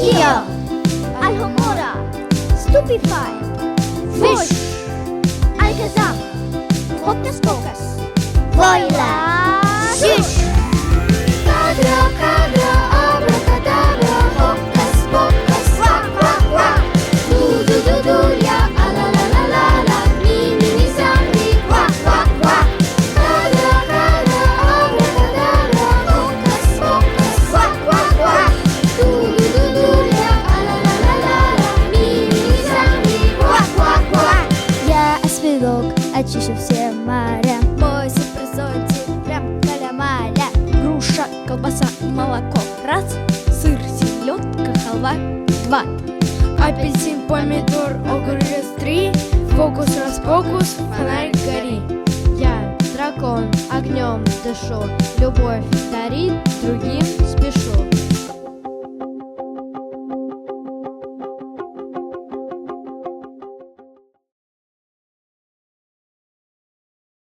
Pinocchio, Alhambra, Stupefy, Fish, Alakazam, Hocus Pocus, Voila, Shush. Abracadabra, abracadabra, Hocus Pocus, Quack, quack, quack. Du-du-du-du-ya, a-la-la-la-la-la, mi-mi-mi-sammi, Quack, quack, quack. Abracadabra, abracadabra, Hocus Pocus, Quack, quack, quack. Du-du-du-du-ya, a-la-la-la-la-la, ми-ми-ми-самми, Quack, quack, quack. Я осьминог, очищу все моря. Мой суперзонтик, прям каля-маля. Груша, колбаса, молоко. Раз. Сыр, селедка, халва. Два. Апельсин, помидор, огурец. 3. Фокус-распокус, фонарик гори. Я дракон, огнем дышу. Любовь дарит, другим спешу.